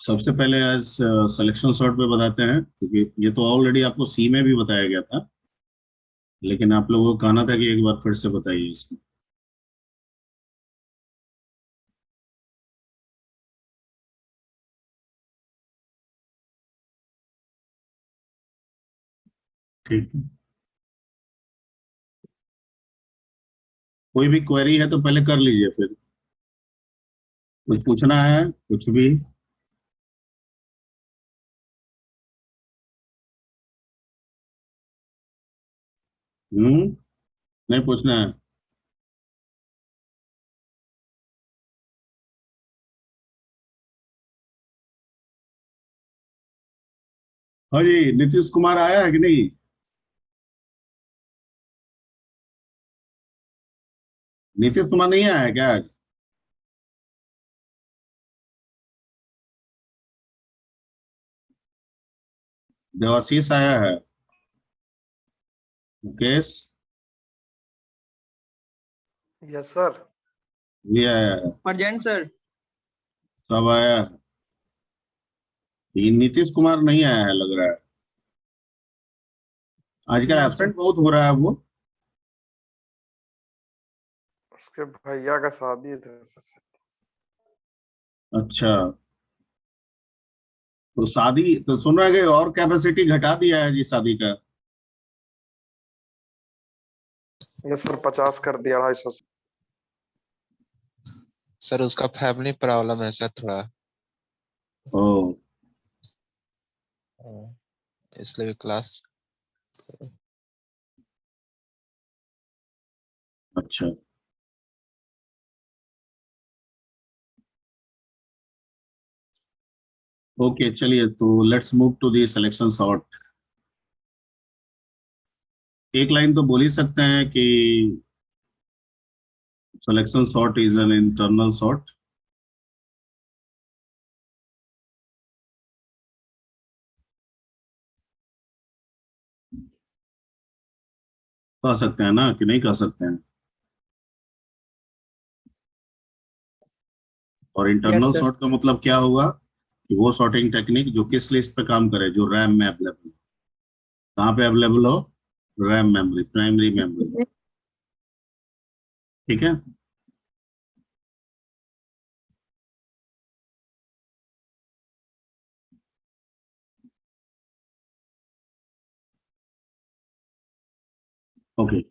सबसे पहले आज सिलेक्शन सॉर्ट पे बताते हैं, क्योंकि ये तो ऑलरेडी आपको सी में भी बताया गया था, लेकिन आप लोगों को कहना था कि एक बार फिर से बताइए इसको। ठीक है, कोई भी क्वेरी है तो पहले कर लीजिए, फिर कुछ पूछना है कुछ भी। नहीं पूछना है। हाँ जी, नीतीश कुमार आया है कि नहीं? नीतीश कुमार नहीं आया है क्या आज? देवाशीष आया है। Mukesh yes sir. भी आया है। Present sir. सब आया है। ये नीतीश कुमार नहीं आया है लग रहा है। आजकल नो सर। एब्सेंट बहुत हो रहा है वो। उसके भैया का शादी था सर। अच्छा, तो शादी तो सुन रहा है कि और कैपेसिटी घटा दिया है जी शादी का। यस सर, 50 कर दिया, 250 से। सर उसका फैमिली प्रॉब्लम है सर थोड़ा। ओ, इसलिए भी क्लास। अच्छा। ओके चलिए, तो let's move to the selection sort. एक लाइन तो बोल ही सकते हैं कि selection sort is an internal sort. कह सकते हैं ना कि नहीं कह सकते हैं? और यस इंटरनल सर। सॉर्ट का मतलब क्या होगा कि वो सॉर्टिंग टेक्निक जो किस लिस्ट पे काम करे, जो रैम में अवेलेबल। कहाँ पे अवेलेबल हो? RAM memory, primary memory. ठीक है। Okay,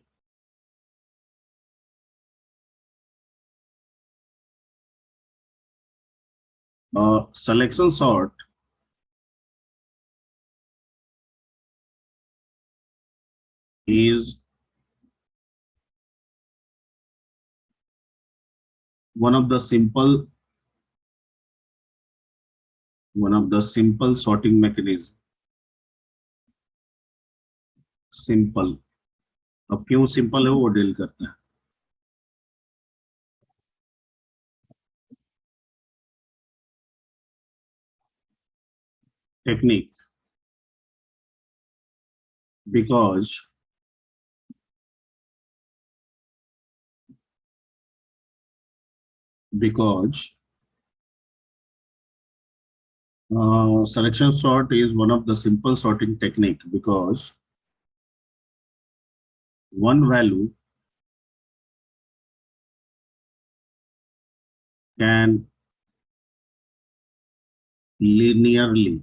selection sort is one of the simple sorting mechanism. Simple, अब क्यों सिंपल है वो डील करते हैं। Technique, because selection sort is one of the simple sorting technique, because one value can linearly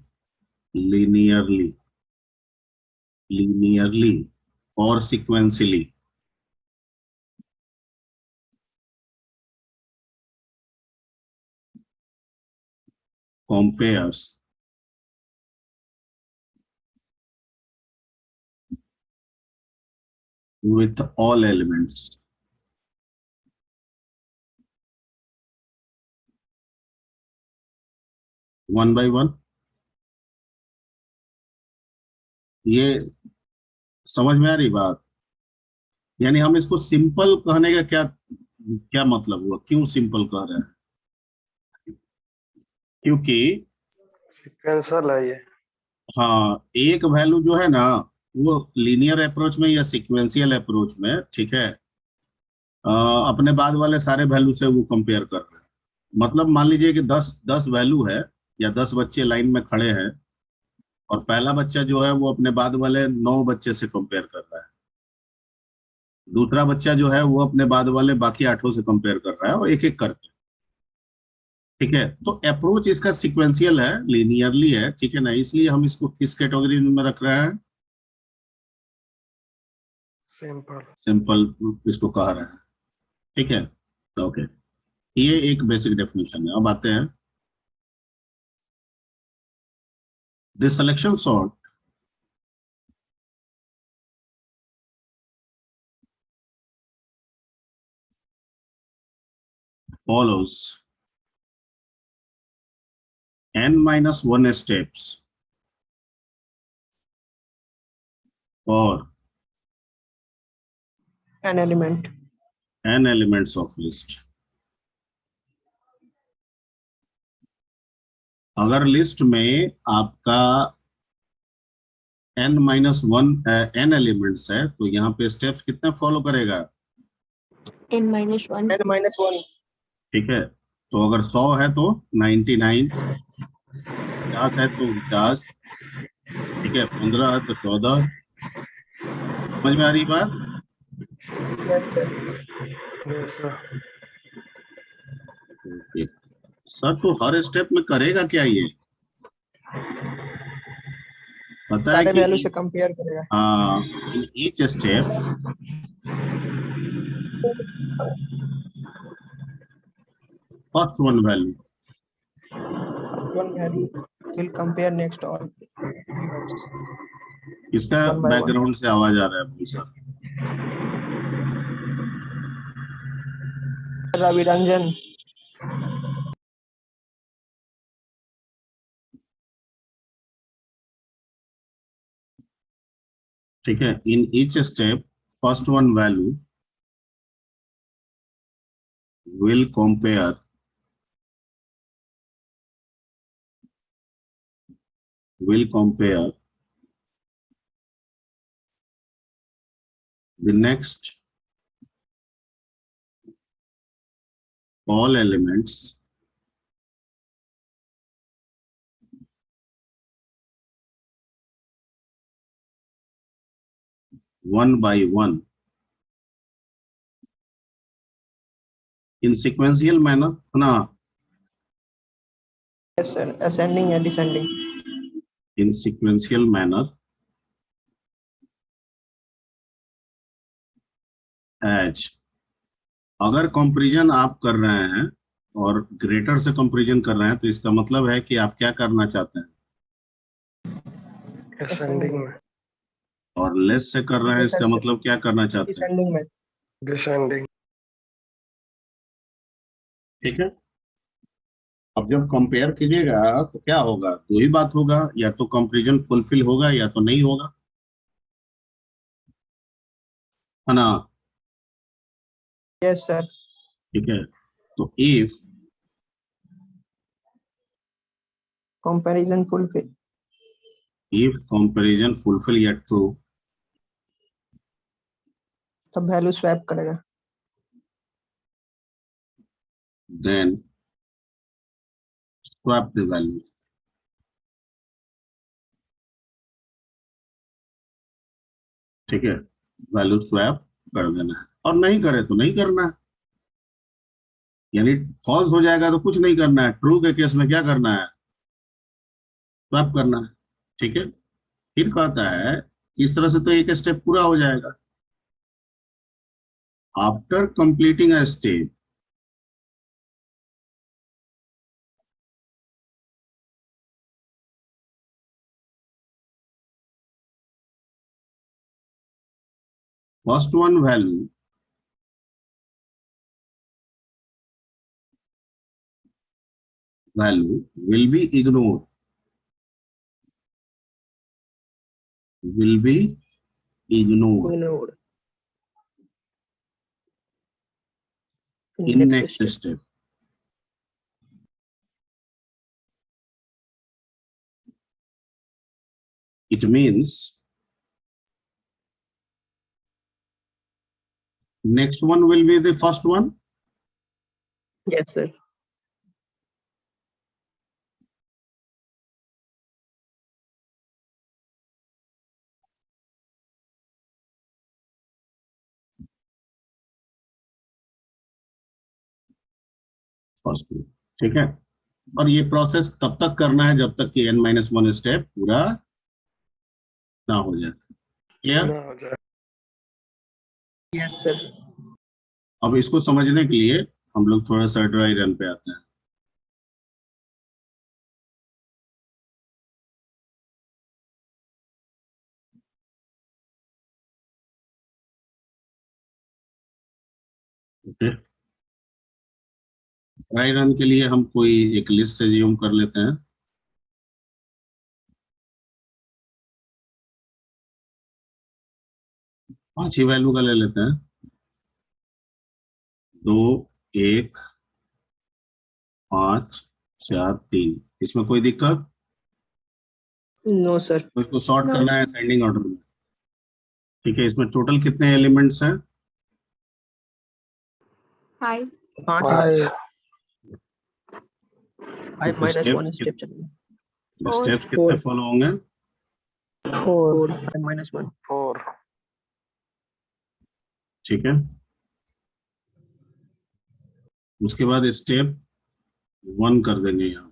or sequentially compares with all elements one by one। ये समझ में आ रही बात? यानी हम इसको सिंपल कहने का क्या क्या मतलब हुआ, क्यों सिंपल कह रहे हैं? क्योंकि सीक्वेंशियल है ये। हाँ, एक वैल्यू जो है ना, वो लीनियर अप्रोच में या सिक्वेंशियल अप्रोच में, ठीक है, अपने बाद वाले सारे वैल्यू से वो कंपेयर कर रहा है। मतलब मान लीजिए कि 10 10 वैल्यू है, या 10 बच्चे लाइन में खड़े हैं और पहला बच्चा जो है वो अपने बाद वाले 9 बच्चे से कंपेयर कर रहा है, दूसरा बच्चा जो है वो अपने बाद वाले बाकी 8 से कंपेयर कर रहा है, और एक एक करके। ठीक है, तो अप्रोच इसका सीक्वेंशियल है, लीनियरली है, ठीक है ना, इसलिए हम इसको किस कैटेगरी में रख रहे हैं? सिंपल। सिंपल इसको कह रहे हैं। ठीक है, ओके, ये एक बेसिक डेफिनेशन है। अब आते हैं this selection sort follows n-1 steps for An element. n elements of list। अगर लिस्ट में आपका n-1 n एलिमेंट्स है तो यहाँ पे स्टेप्स कितने फॉलो करेगा? n-1 N-1. ठीक है, तो अगर 100 है तो 99, 50 है तो 49, ठीक है, 15 है तो 14। समझ में आ रही बात? Yes, sir. Yes sir. Okay sir, तो हर स्टेप में करेगा क्या ये? पता है सारे वैल्यू कि से कंपेयर करेगा। In each step first one value, One value will compare next all elements. इसका One by one. बैकग्राउंड से आवाज आ रहा है भाई साहब। रवि रंजन। ठीक है, in each step first one value will compare the next all elements one by one in sequential manner, है ना? Yes, sir. Ascending and descending. In sequential manner as, अगर कंपैरिजन आप कर रहे हैं और ग्रेटर से कंपैरिजन कर रहे हैं तो इसका मतलब है कि आप क्या करना चाहते हैं, असेंडिंग में। और लेस से कर रहे हैं इसका मतलब क्या करना चाहते हैं? Descending में। डिसेंडिंग। ठीक है, अब जब कंपेयर कीजिएगा तो क्या होगा? दो ही बात होगा, या तो कंपैरिजन फुलफिल होगा या तो नहीं होगा, है ना? Yes, sir. ठीक है, तो if Comparison fulfill. Comparison fulfil या ट्रू, तब वैल्यू स्वैप करेगा। Then swap the value. ठीक है, वैल्यू स्वैप कर देना है, और नहीं करे तो नहीं करना है। यानी फॉल्स हो जाएगा तो कुछ नहीं करना है, ट्रू के केस में क्या करना है? स्वैप करना है। ठीक है, फिर कहता है इस तरह से तो एक स्टेप पूरा हो जाएगा। After completing a step first one value will be ignored, Ignored. in next step। It means next one will be the first one, Yes, sir. First में, ठीक है। और ये प्रोसेस तब तक करना है जब तक कि n-1 स्टेप पूरा ना हो जाए। क्लियर? ना हो जाए। Yes sir. अब इसको समझने के लिए हम लोग थोड़ा सा ड्राई रन पे आते हैं। ओके, ड्राई रन के लिए हम कोई एक लिस्ट एज्यूम कर लेते हैं। पांच ही वैल्यू का ले लेते हैं, 2, 1, 5, 4, 3। इसमें कोई दिक्कत? No sir. तो इसको सॉर्ट करना है असेंडिंग ऑर्डर में, ठीक है। इसमें टोटल कितने एलिमेंट्स हैं? 5 5 5 5-1 स्टेप चलेगा। स्टेप्स कितने Four. फॉलो होंगे? 4 5-1। 4 ठीक है। उसके बाद स्टेप 1 कर देंगे यहाँ पर।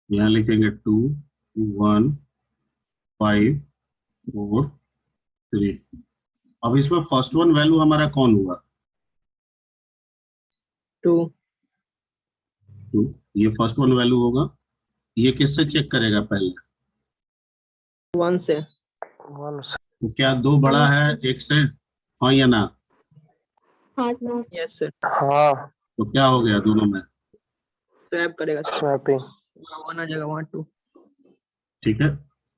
यहाँ लिखेंगे 2, 1, 5, 4, 3। अब इसमें फर्स्ट वन वैल्यू हमारा कौन हुआ? 2 2। ये फर्स्ट वन वैल्यू होगा। ये किससे चेक करेगा पहले? 1 से। 1 तो क्या 2 बड़ा है 1 से? हाँ या ना? Yes sir. हाँ तो क्या हो गया दोनों में? स्वैप करेगा सर। स्वैपिंग। वहाँ 1 आ जाएगा, वहाँ 2। ठीक है,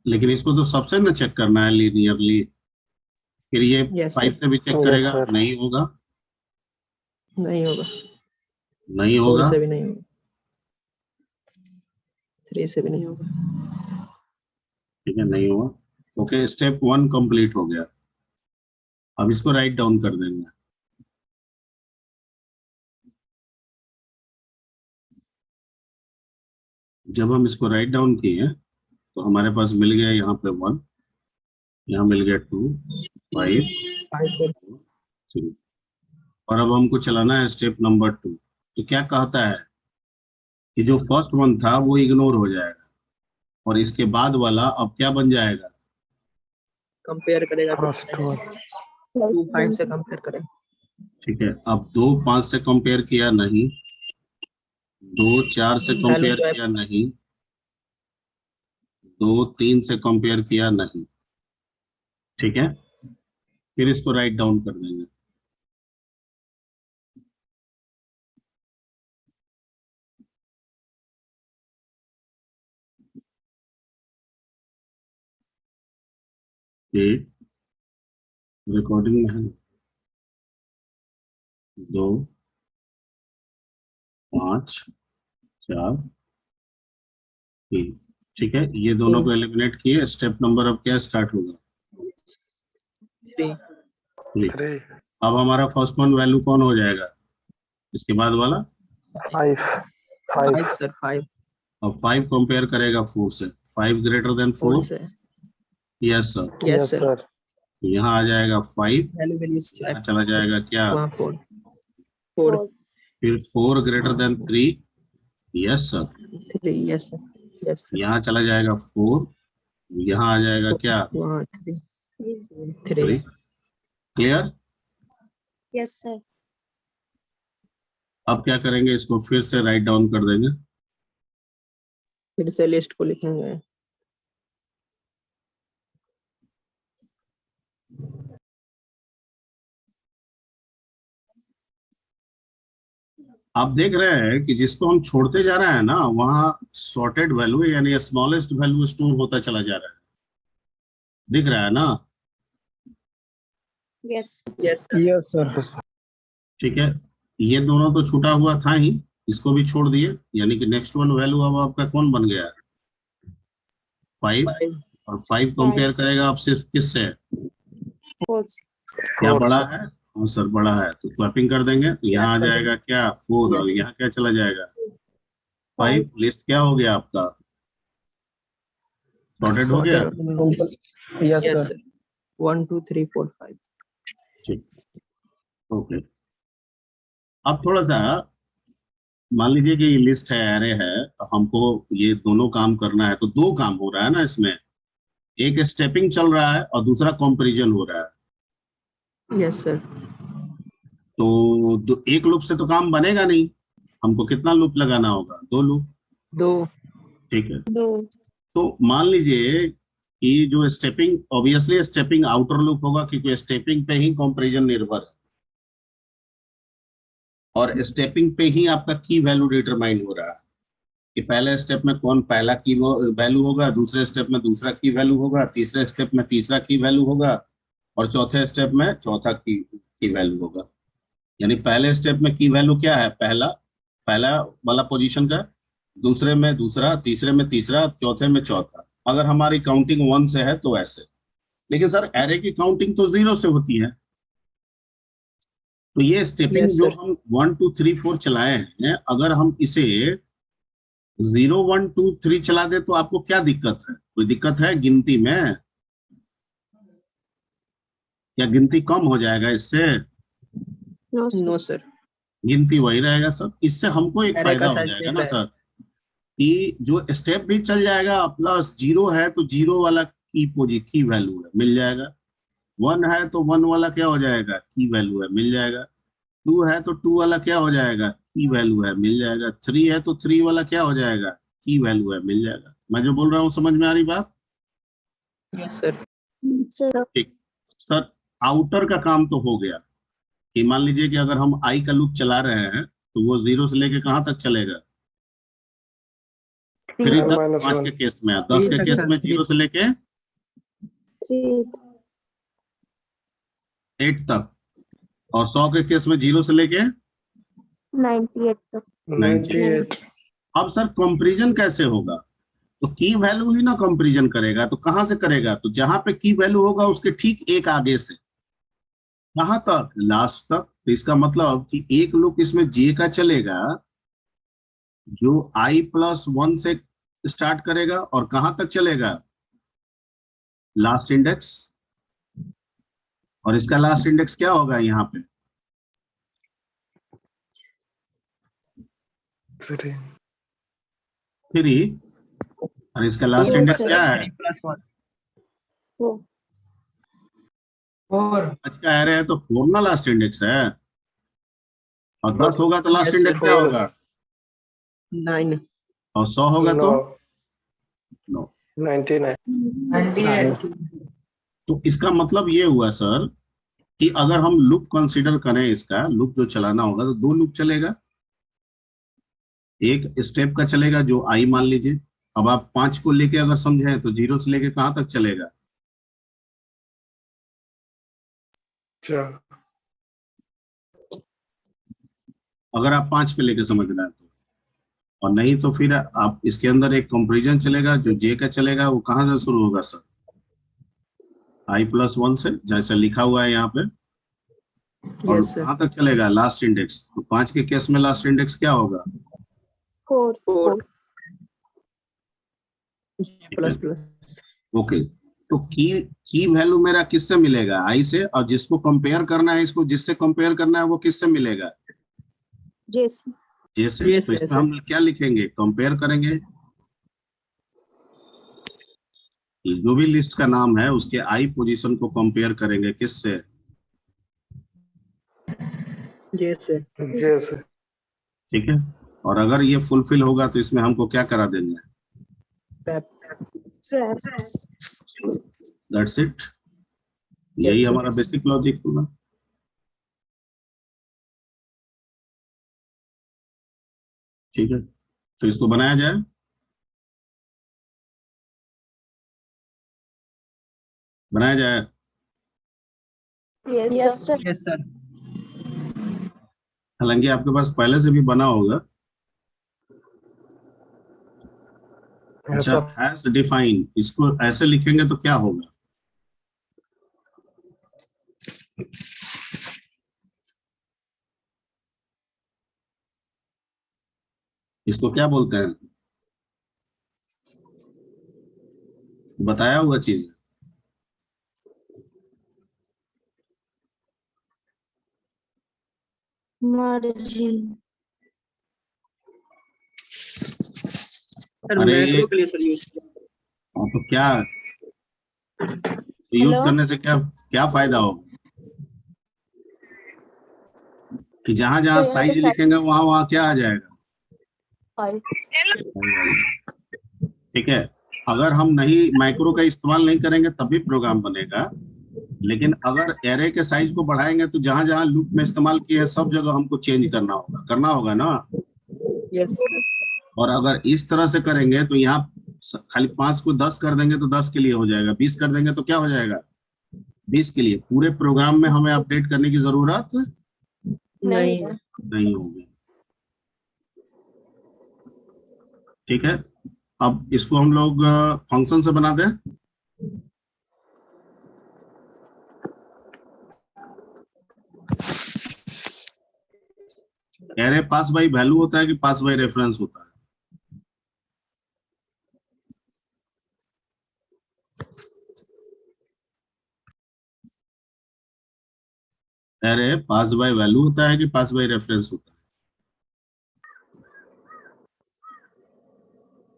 लेकिन इसको तो सबसे ना चेक करना है लीनियरली। फिर ये Yes, 5 sir. से भी चेक Yes, करेगा? sir. नहीं होगा, नहीं होगा। नहीं 4 होगा। से भी नहीं होगा। 3 से भी नहीं होगा। ठीक है, नहीं हुआ। ओके, स्टेप 1 कंप्लीट हो गया। अब इसको राइट डाउन कर देंगे। जब हम इसको राइट डाउन किए तो हमारे पास मिल गया यहाँ पे 1, यहाँ मिल गया 2, 5, 5 सर। 3। और अब हमको चलाना है स्टेप नंबर 2। तो क्या कहता है कि जो फर्स्ट वन था वो इग्नोर हो जाएगा और इसके बाद वाला अब क्या बन जाएगा? कंपेयर करेगा फिर से। फर्स्ट वन 2 5 से कंपेयर करेगा। ठीक है, अब 2 5 से कंपेयर किया नहीं, 2 4 से Value कंपेयर swap. किया नहीं, 2 3 से कंपेयर किया नहीं। ठीक है, फिर इसको राइट डाउन कर देंगे। एक रिकॉर्डिंग में है, 2 5 4 3। ठीक है, ये दोनों को एलिमिनेट किए। स्टेप नंबर अब क्या स्टार्ट होगा? 3 3। अब हमारा फर्स्ट वन वैल्यू कौन हो जाएगा? इसके बाद वाला 5 5 सर। 5 अब 5 कंपेयर करेगा 4 से। 5 ग्रेटर देन 4 4? से। Yes sir. Yes sir. तो यहाँ आ जाएगा 5, वैल्यू यहाँ स्वैप। चला जाएगा क्या? वहाँ 4 फिर 4 greater than 3? Yes sir. 3। Yes sir. Yes sir. यहाँ चला जाएगा 4, यहाँ आ जाएगा क्या? वहाँ 3 3। क्लियर? Yes sir. अब क्या करेंगे, इसको फिर से राइट डाउन कर देंगे। फिर से लिस्ट को लिखेंगे। आप देख रहे हैं कि जिसको हम छोड़ते जा रहे हैं ना, वहां सॉर्टेड वैल्यू यानी स्मॉलेस्ट वैल्यू स्टोर होता चला जा रहा है। दिख रहा है ना? Yes yes sir. ठीक है, ये दोनों तो छूटा हुआ था ही, इसको भी छोड़ दिए, यानी कि नेक्स्ट वन वैल्यू अब आपका कौन बन गया? 5। 5 और 5 कंपेयर करेगा आप सिर्फ किससे? 4 क्या बड़ा है? हाँ सर, बड़ा है, तो स्वैपिंग कर देंगे। तो यहाँ आ जाएगा क्या? 4। और Yes, sir. यहाँ क्या चला जाएगा? 5। लिस्ट क्या हो गया आपका? सॉर्टेड हो गया? यस सर 1 2 3 4 5 ठीक, ओके। अब थोड़ा सा मान लीजिए कि लिस्ट है, एरे है, तो हमको ये दोनों काम करना है, तो दो काम हो रहा है ना इसमें, एक स्टेपिंग चल रहा है और दूसरा कंपैरिजन हो रहा है। यस सर तो एक लूप से तो काम बनेगा नहीं, हमको कितना लूप लगाना होगा? दो लूप। 2 ठीक है, दो तो मान लीजिए कि जो stepping, obviously stepping outer loop होगा क्योंकि स्टेपिंग पे ही कंपैरिजन निर्भर है, और स्टेपिंग पे ही आपका की वैल्यू डिटरमाइन हो रहा है कि पहले स्टेप में कौन पहला की वैल्यू होगा, दूसरे स्टेप में दूसरा की वैल्यू होगा, तीसरे स्टेप में तीसरा की वैल्यू होगा, और चौथे स्टेप में चौथा की वैल्यू होगा। यानी पहले स्टेप में की वैल्यू क्या है? पहला पहला वाला पोजीशन का, दूसरे में दूसरा, तीसरे में तीसरा, चौथे में चौथा। अगर हमारी काउंटिंग 1 से है तो ऐसे, लेकिन सर एरे की काउंटिंग तो 0 से होती है, तो ये स्टेपिंग यस जो सर हम 1 2 3 4 चलाए हैं, अगर हम इसे 0 1 2 3 चला दे तो आपको क्या दिक्कत है? कोई दिक्कत है गिनती में? क्या गिनती कम हो जाएगा इससे? नो नो सर गिनती वही रहेगा सर। इससे हमको एक एरे फायदा का हो साइज जाएगा सेम ना रहेगा। सर, कि जो स्टेप भी चल जाएगा, प्लस 0 है तो 0 वाला की वैल्यू है मिल जाएगा, 1 है तो 1 वाला क्या हो जाएगा? की वैल्यू है मिल जाएगा, 2 है तो 2 वाला क्या हो जाएगा? की वैल्यू है मिल जाएगा, 3 है तो 3 वाला क्या हो जाएगा? की वैल्यू है मिल जाएगा। मैं जो बोल रहा हूँ समझ में आ रही बात? यस सर सर ठीक सर, आउटर का काम तो हो गया कि मान लीजिए कि अगर हम आई का लूप चला रहे हैं तो वो 0 से लेके कहाँ तक चलेगा? 3 तक। माइनस 5 वन के केस में, 10 3 के तक केस सर में 3 0 से लेके 3 8 तक, और 100 के केस में 0 से लेके 98 तक 98। 98 अब सर कंपैरिजन कैसे होगा? तो की वैल्यू ही ना कंपैरिजन करेगा, तो कहां से करेगा? तो जहां पे की वैल्यू होगा उसके ठीक एक आगे से, कहां तक? लास्ट तक। तो इसका मतलब कि एक लूप इसमें जे का चलेगा जो आई प्लस 1 से स्टार्ट करेगा और कहां तक चलेगा? Last index. और इसका लास्ट इंडेक्स क्या होगा यहाँ पे? 3 3। और इसका लास्ट 4 होगा इंडेक्स सर क्या सर है? 3 + 1 4 4 आज का एरे है तो 4 ना लास्ट इंडेक्स है, और 10 होगा तो लास्ट यस इंडेक्स सर क्या 4 होगा? 9 और 100 होगा नो तो नो। 99 98 तो इसका मतलब ये हुआ सर कि अगर हम लूप कंसीडर करें, इसका लूप जो चलाना होगा तो दो लूप चलेगा, एक स्टेप का चलेगा जो आई मान लीजिए। अब आप 5 को लेके अगर समझें तो 0 से लेके कहां तक चलेगा? चार अगर आप 5 पे लेके समझ रहे हैं तो, और नहीं तो फिर आप इसके अंदर एक कंपैरिजन चलेगा जो जे का चलेगा, वो कहां से शुरू होगा सर? आई प्लस 1 से, जैसे लिखा हुआ है यहाँ पे, और यस सर कहां तक चलेगा? Last index. तो 5 के केस में लास्ट इंडेक्स क्या होगा? 4 4 ठीक है, प्लस ओके। तो की वैल्यू मेरा किससे मिलेगा? आई से, और जिसको कंपेयर करना है, इसको जिससे कंपेयर करना है वो किससे मिलेगा? जेस जे से। यस तो इसमें सर हम क्या लिखेंगे? कंपेयर करेंगे कि जो भी लिस्ट का नाम है उसके आई पोजीशन को कंपेयर करेंगे किससे? यस सर जैसे ठीक है, और अगर ये फुलफिल होगा तो इसमें हमको क्या करा देंगे? That's it. यही यस सर हमारा बेसिक लॉजिक होगा। ठीक है, तो इसको बनाया जाए। बनाया जाए। यस सर यस सर हालांकि आपके पास पहले से भी बना होगा। अच्छा, ऐसा हैश डिफाइन, इसको ऐसे लिखेंगे तो क्या होगा? इसको क्या बोलते हैं? बताया हुआ चीज है। मार्जिन। सर अरे मैक्रो के लिए सर यूज किया। तो क्या यूज हेलो करने से क्या क्या फायदा होगा कि जहां जहां तो यहाँ साइज पे लिखेंगे वहां वहां क्या आ जाएगा? 5। ठीक है, अगर हम नहीं मैक्रो का इस्तेमाल नहीं करेंगे तब भी प्रोग्राम बनेगा, लेकिन अगर एरे के साइज को बढ़ाएंगे तो जहां जहां लूप में इस्तेमाल किया है सब जगह हमको चेंज करना होगा ना। Yes sir. और अगर इस तरह से करेंगे तो यहाँ खाली 5 को 10 कर देंगे तो 10 के लिए हो जाएगा, 20 कर देंगे तो क्या हो जाएगा? 20 के लिए। पूरे प्रोग्राम में हमें अपडेट करने की जरूरत नहीं नहीं है। नहीं होगी। ठीक है, अब इसको हम लोग फंक्शन से बना दें। एरे पास बाई वैल्यू होता है कि पास बाई रेफरेंस होता है? एरे पास बाय वैल्यू होता है कि पास बाय रेफरेंस होता है?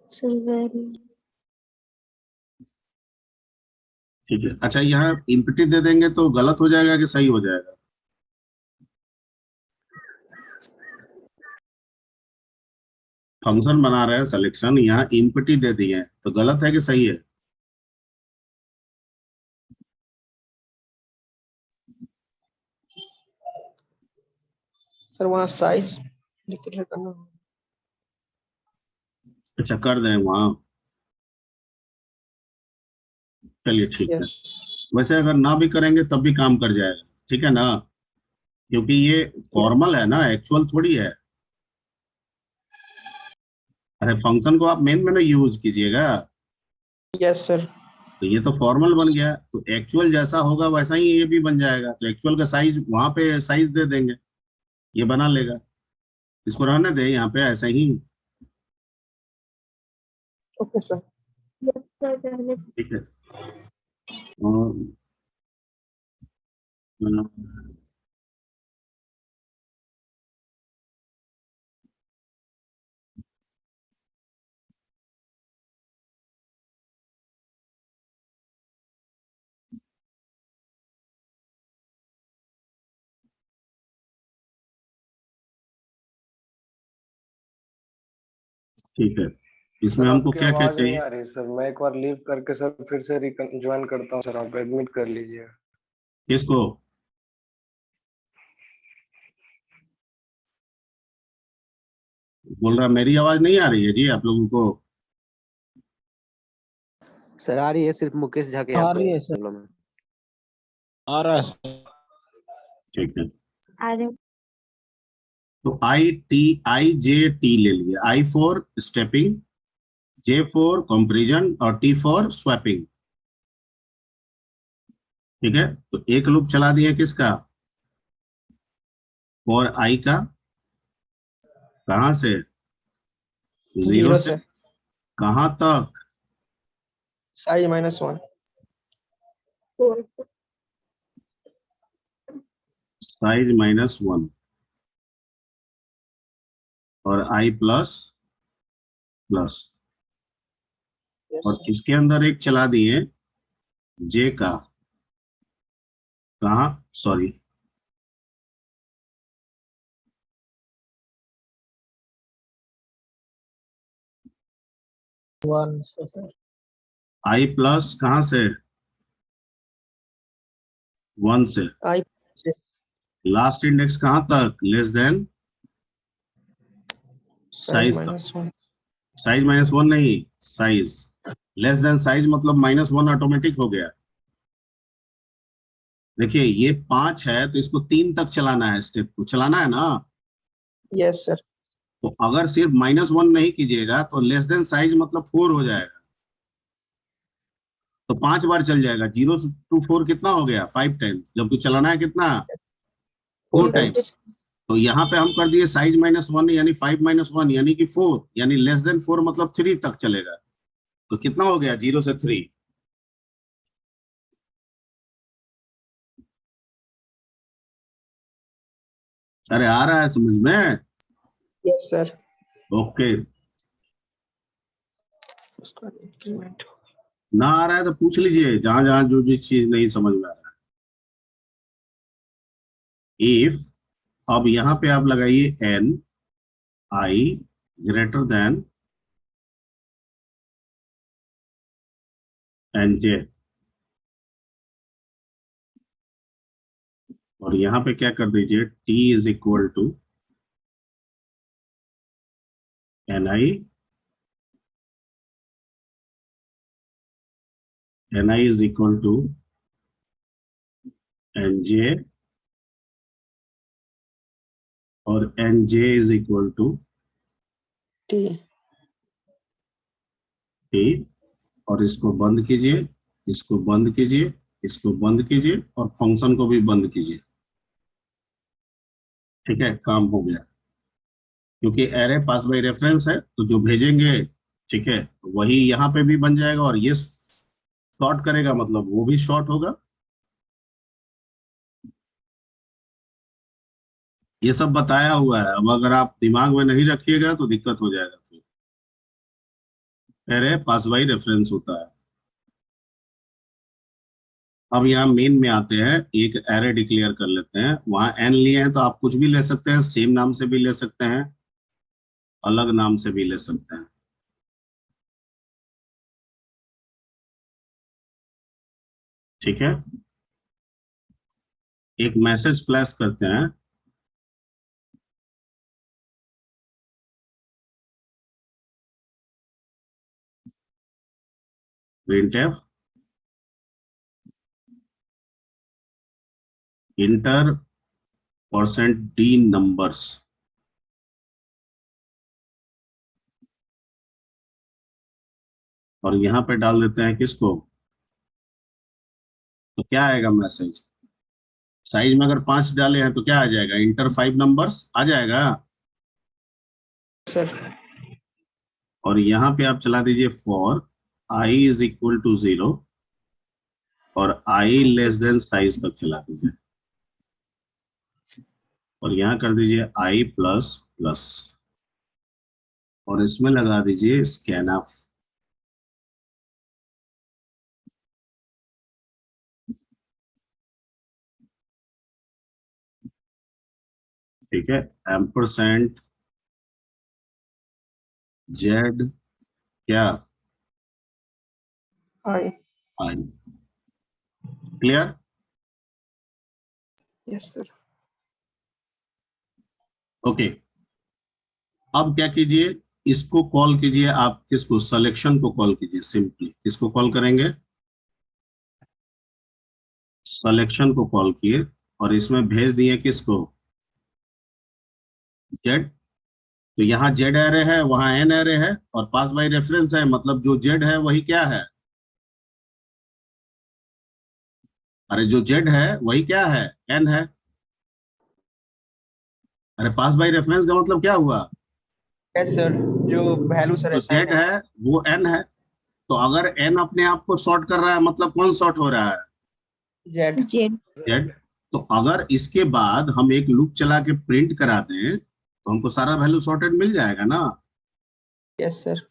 सिल्वर। ठीक है, अच्छा यहाँ इम्पटी दे देंगे तो गलत हो जाएगा कि सही हो जाएगा? फंक्शन बना रहे हैं सिलेक्शन, यहाँ इम्पटी दे दिए हैं तो गलत है कि सही है? सर वहाँ साइज डिक्लेयर करना होगा। अच्छा कर दें वहाँ, चलिए ठीक है। यस वैसे अगर ना भी करेंगे तब भी काम कर जाएगा, ठीक है ना, क्योंकि ये फॉर्मल है ना, एक्चुअल थोड़ी है। अरे फंक्शन को आप मेन में ना यूज कीजिएगा, यस सर। तो ये तो फॉर्मल बन गया, तो एक्चुअल जैसा होगा वैसा ही ये भी बन जाएगा। तो एक्चुअल का साइज वहां पे साइज दे देंगे, ये बना लेगा। इसको रहने दे यहाँ पे ऐसा ही, ओके सर। यस सर पहले ठीक है। और ठीक है, इसमें सर हमको आपकी क्या क्या आवाज नहीं चाहिए? आ रही सर, मैं एक बार लीव करके सर फिर से ज्वाइन करता हूँ सर, आप एडमिट कर लीजिए। किसको? बोल रहा मेरी आवाज नहीं आ रही है जी आप लोगों को? सर आ रही है, सिर्फ मुकेश झा के आ यहाँ रही है सर। प्रॉब्लम है। आ रहा है सर। ठीक है, आ रहे। तो आई जे टी ले लिए। I for stepping, J for comparison और टी फॉर स्वैपिंग। ठीक है, तो एक लूप चला दिए किसका? फॉर आई का। कहां से? 0 0 से से कहां तक? साइज -1। 4 साइज -1 और आई प्लस प्लस, यस और सर। इसके अंदर एक चला दिए जे का। कहा? सॉरी, 1 से सर। आई प्लस कहां से? 1 से। आई से लास्ट इंडेक्स कहां तक? लेस देन साइज साइज तक। -1। साइज -1 नहीं, साइज। लेस देन साइज मतलब -1 ऑटोमेटिक हो गया। देखिए ये 5 है तो इसको 3 तक चलाना है, स्टेप को चलाना है ना। Yes sir. तो अगर सिर्फ -1 नहीं कीजिएगा तो लेस देन साइज मतलब 4 हो जाएगा, तो 5 बार चल जाएगा। 0 to 4 कितना हो गया? 5 टाइम्स। जब चलाना है कितना? 4 4 टाइम्स। टाइम्स। तो यहाँ पे हम कर दिए साइज -1 यानी 5 - 1 यानी कि 4, यानी लेस देन 4 मतलब 3 तक चलेगा। तो कितना हो गया? 0 से 3। अरे आ रहा है समझ में? Yes sir. ओके। उसका इंक्रीमेंट। ना आ रहा है तो पूछ लीजिए, जहां जहां जो जिस चीज नहीं समझ में आ रहा है। इफ, अब यहाँ पे आप लगाइए N I greater than N J, और यहाँ पे क्या कर दीजिए, T is equal to N I is equal to N J, और N J is equal to T. T, और इसको बंद कीजिए, इसको बंद कीजिए, इसको बंद कीजिए, और फंक्शन को भी बंद कीजिए। ठीक है, काम हो गया। क्योंकि एरे पास बाय रेफरेंस है, तो जो भेजेंगे, ठीक है, तो वही यहाँ पे भी बन जाएगा, और ये शॉर्ट करेगा मतलब वो भी शॉर्ट होगा। ये सब बताया हुआ है, अब अगर आप दिमाग में नहीं रखिएगा तो दिक्कत हो जाएगा। फिर एरे पास बाय रेफरेंस होता है। अब यहाँ मेन में आते हैं, एक एरे डिक्लेयर कर लेते हैं। वहां एन लिए हैं तो आप कुछ भी ले सकते हैं, सेम नाम से भी ले सकते हैं, अलग नाम से भी ले सकते हैं। ठीक है, एक मैसेज फ्लैश करते हैं। printf इंटर %d नंबर्स, और यहाँ पे डाल देते हैं किसको, तो क्या आएगा मैसेज, साइज में अगर 5 डाले हैं तो क्या आ जाएगा, इंटर 5 नंबर्स आ जाएगा। सर। और यहाँ पे आप चला दीजिए for I is equal to 0, और आई लेस देन साइज तक चला दीजिए, और यहाँ कर दीजिए आई प्लस प्लस, और इसमें लगा दीजिए स्कैनफ। ठीक है, एम्परसेंट जेड क्या, आई। आई। क्लियर? Yes sir. ओके, अब क्या कीजिए, इसको कॉल कीजिए, आप किसको, सिलेक्शन को कॉल कीजिए। सिंपली किसको कॉल करेंगे, सिलेक्शन को कॉल किए, और इसमें भेज दिए किसको, जेड। तो यहाँ जेड एरे है, वहां एन एरे है, और पास बाय रेफरेंस है, मतलब जो जेड है वही क्या है, अरे जो जेड है वही क्या है, एन है। अरे पास बाय रेफरेंस का मतलब क्या हुआ, यस सर, जो वैल्यू सर तो असाइन जेड है। है वो एन है। तो अगर एन अपने आप को सॉर्ट कर रहा है, मतलब कौन सॉर्ट हो रहा है, जेड। जेड। जेड। तो अगर इसके बाद हम एक लूप चला के प्रिंट करा दें, तो हमको सारा वैल्यू सॉर्टेड मिल जाएगा ना। Yes sir.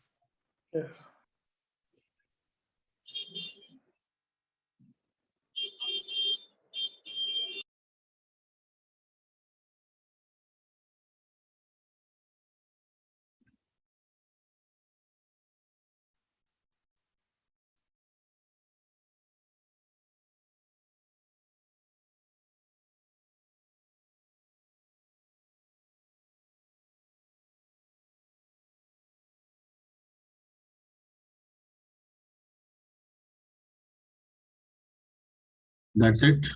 That's it.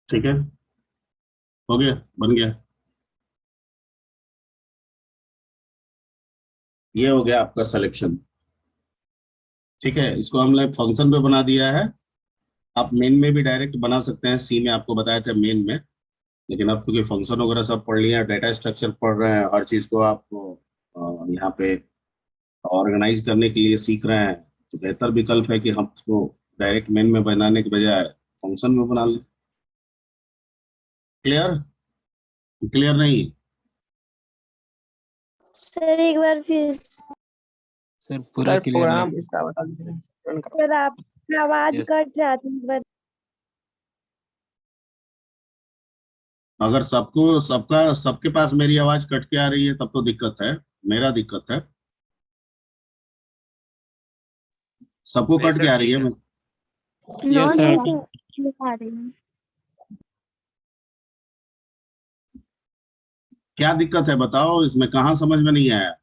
ठीक है, हो गया, बन गया। ये हो गया आपका सिलेक्शन। ठीक है, इसको हमने फंक्शन पे बना दिया है। आप मेन में भी डायरेक्ट बना सकते हैं, सी में आपको बताया था मेन में, लेकिन अब क्योंकि फंक्शन वगैरह सब पढ़ लिया, डाटा स्ट्रक्चर पढ़ रहे हैं, हर चीज को आप यहाँ पे ऑर्गेनाइज करने के लिए सीख रहे हैं, तो बेहतर विकल्प है कि हम तो डायरेक्ट मेन में बनाने के बजाय फंक्शन में बना ले। क्लियर? क्लियर नहीं? सर एक बार फिर सर पूरा सर क्लियर नहीं। प्रोग्राम इसका बता दीजिए। सर आपकी आवाज Yes. कट जाती है बट अगर सबके पास मेरी आवाज कट के आ रही है तब तो दिक्कत है, मेरा दिक्कत है। सबको नहीं कट सर, के आ रही ठीक है। है। No sir. नहीं तो लिखा रही हूँ। क्या दिक्कत है बताओ, इसमें कहाँ समझ में नहीं आया?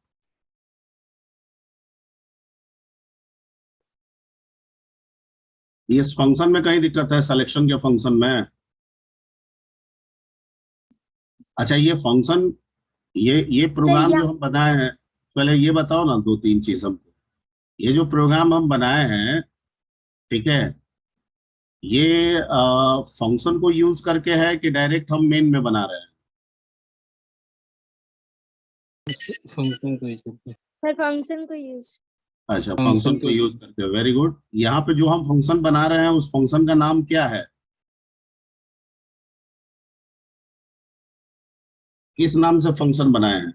इस फंक्शन में कहीं दिक्कत है, सिलेक्शन के फंक्शन में? अच्छा ये फंक्शन, ये प्रोग्राम सर, जो हम बनाए हैं, पहले ये बताओ ना दो तीन चीज हमको। ये जो प्रोग्राम हम बनाए हैं, ठीक है, ये फंक्शन को यूज करके है कि डायरेक्ट हम मेन में बना रहे हैं? फंक्शन को यूज करते हैं। सर फंक्शन को यूज अच्छा, फंक्शन फंक्शन को को यूज करके, वेरी गुड। यहाँ पे जो हम फंक्शन बना रहे हैं उस फंक्शन का नाम क्या है? किस नाम से फंक्शन बनाए हैं?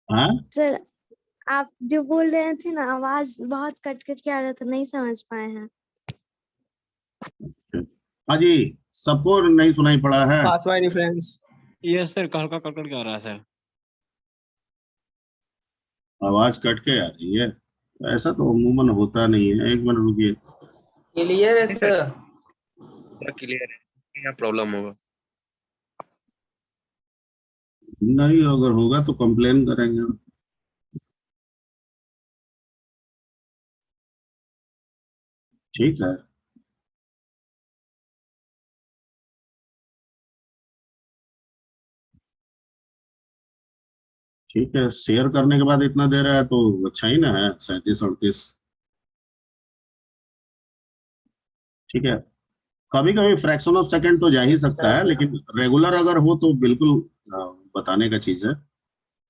हाँ, सर आप जो बोल रहे थे ना आवाज बहुत कट कट के आ रहा था, नहीं समझ पाए हैं। हाँ जी, सबको नहीं सुनाई पड़ा है? पास बाय रेफरेंस। यस सर, हल्का कट कट के आ रहा है सर। आवाज कट के आ रही है? ऐसा तो अमूमन होता नहीं है। एक मिनट रुकिए। क्लियर है सर। पूरा क्लियर है, क्या प्रॉब्लम होगा? नहीं, अगर होगा तो कंप्लेन करेंगे। ठीक है, ठीक है, शेयर करने के बाद इतना दे रहा है तो अच्छा ही ना है, 37-38। ठीक है, कभी कभी फ्रैक्शन ऑफ सेकंड तो जा ही सकता है, लेकिन रेगुलर अगर हो तो बिल्कुल बताने का चीज है।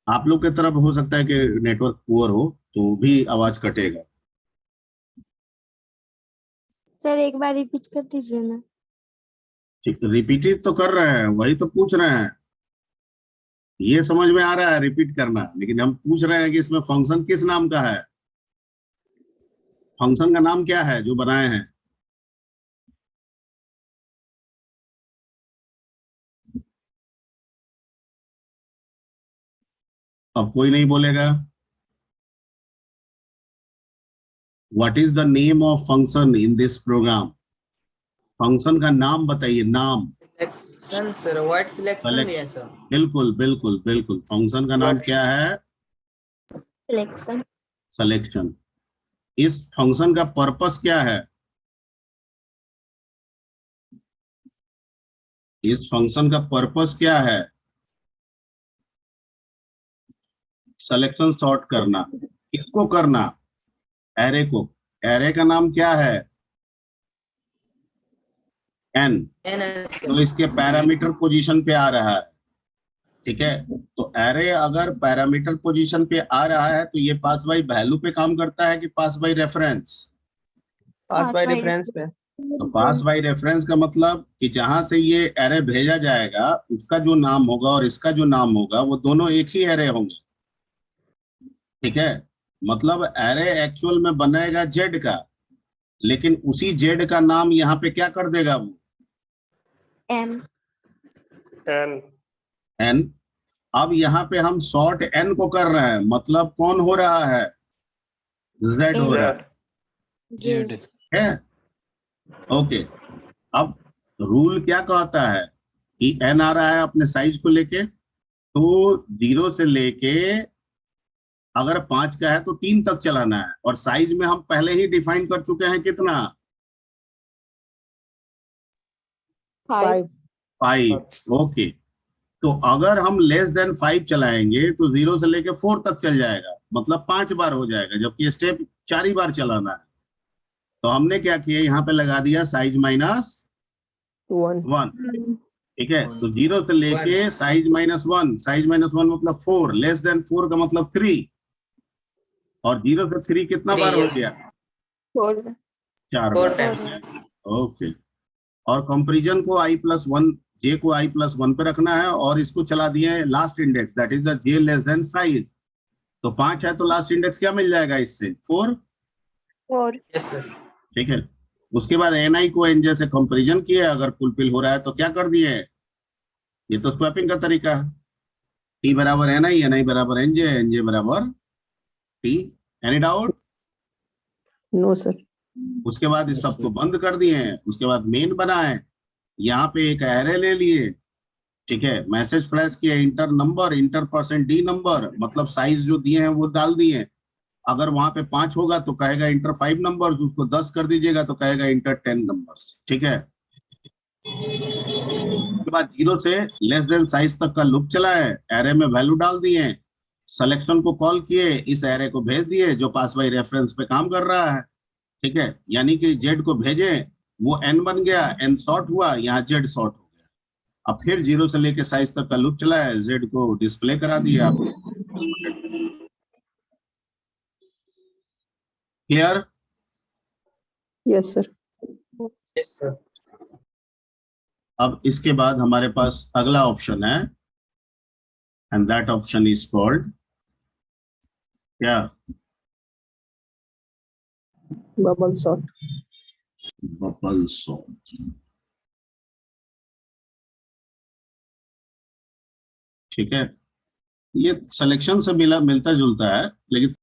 आप लोग की तरफ हो सकता है कि नेटवर्क पुअर हो तो भी आवाज कटेगा। सर एक बार रिपीट कर दीजिए ना। ठीक, रिपीट तो कर रहे हैं, वही तो पूछ रहे हैं। ये समझ में आ रहा है रिपीट करना, लेकिन हम पूछ रहे हैं कि इसमें फंक्शन किस नाम का है? फंक्शन का नाम क्या है जो बनाए हैं? अब कोई नहीं बोलेगा। What is the name of function in this program? Function का नाम बताइए, नाम। सिलेक्शन सर, व्हाट सिलेक्शन है सर? बिल्कुल बिल्कुल बिल्कुल, फंक्शन का नाम क्या है? सिलेक्शन। सिलेक्शन। इस फंक्शन का पर्पस क्या है? इस फंक्शन का पर्पस क्या है? सिलेक्शन सॉर्ट करना। किसको करना? एरे को। एरे का नाम क्या है? एन। तो इसके पैरामीटर पोजीशन पे आ रहा है। ठीक है, तो एरे अगर पैरामीटर पोजीशन पे आ रहा है तो ये पास बाय वैल्यू पे काम करता है कि pass by reference? Pass by reference पे। तो पास बाय रेफरेंस का मतलब कि जहां से ये एरे भेजा जाएगा उसका जो नाम होगा और इसका जो नाम होगा वो दोनों एक ही एरे होंगे। ठीक है, मतलब एरे एक्चुअल में बनेगा जेड का, लेकिन उसी जेड का नाम यहाँ पे क्या कर देगा वो? एन। एन। एन। अब यहाँ पे हम शॉर्ट एन को कर रहे हैं, मतलब कौन हो रहा है? जेड हो रहा है। जेड। है, ओके। अब रूल क्या कहता है कि एन आ रहा है अपने साइज को लेके, तो 0 से लेके अगर 5 का है तो 3 तक चलाना है, और साइज में हम पहले ही डिफाइन कर चुके हैं कितना? 5। ओके, तो अगर हम लेस देन 5 चलाएंगे तो 0 से लेके 4 तक चल जाएगा, मतलब 5 बार हो जाएगा, जबकि स्टेप 4 ही बार चलाना है। तो हमने क्या किया, यहाँ पे लगा दिया साइज -1। ठीक है, तो 0 से लेके साइज -1, साइज -1 मतलब 4, लेस देन 4 का मतलब 3, और 0 से 3 कितना बार हो गया? 4 4 4 बार। times ओके, और कंपैरिजन को i+1, j को i+1 पे रखना है, और इसको चला दिए last index, that is the j less than size. तो 5 है तो लास्ट इंडेक्स क्या मिल जाएगा इससे? 4। 4 yes sir ठीक है, उसके बाद ni को nj से कंपैरिजन किए, अगर फुलफिल हो रहा है तो क्या कर दिए? ये तो स्वैपिंग का तरीका है। t बराबर ni बराबर nj बराबर t। Any doubt? No sir. उसके बाद इस सबको बंद कर दिए, उसके बाद मेन बनाए, यहाँ पे एक एरे ले लिए, ठीक है, मैसेज फ्लैश किया, inter number, inter %d number, मतलब साइज जो दिए हैं वो डाल दिए। अगर वहां पे 5 होगा तो कहेगा इंटर 5 नंबर्स, उसको 10 कर दीजिएगा तो कहेगा इंटर 10 नंबर्स। ठीक है, उसके बाद 0 से लेस देन साइज तक का लूप चला है, एरे में वैल्यू डाल दिए, सिलेक्शन को कॉल किए, इस एरे को भेज दिए जो पास बाय रेफरेंस पे काम कर रहा है। ठीक है, यानी कि जेड को भेजे, वो एन बन गया, एन शॉर्ट हुआ, यहाँ जेड शॉर्ट हो गया। अब फिर 0 से लेके साइज तक का लूप चला है, जेड को डिस्प्ले करा दिया। Clear? Yes sir. yes sir अब इसके बाद हमारे पास अगला ऑप्शन है, and that option is called क्या? Bubble sort. Bubble sort. ठीक है, ये सिलेक्शन से मिलता जुलता है, लेकिन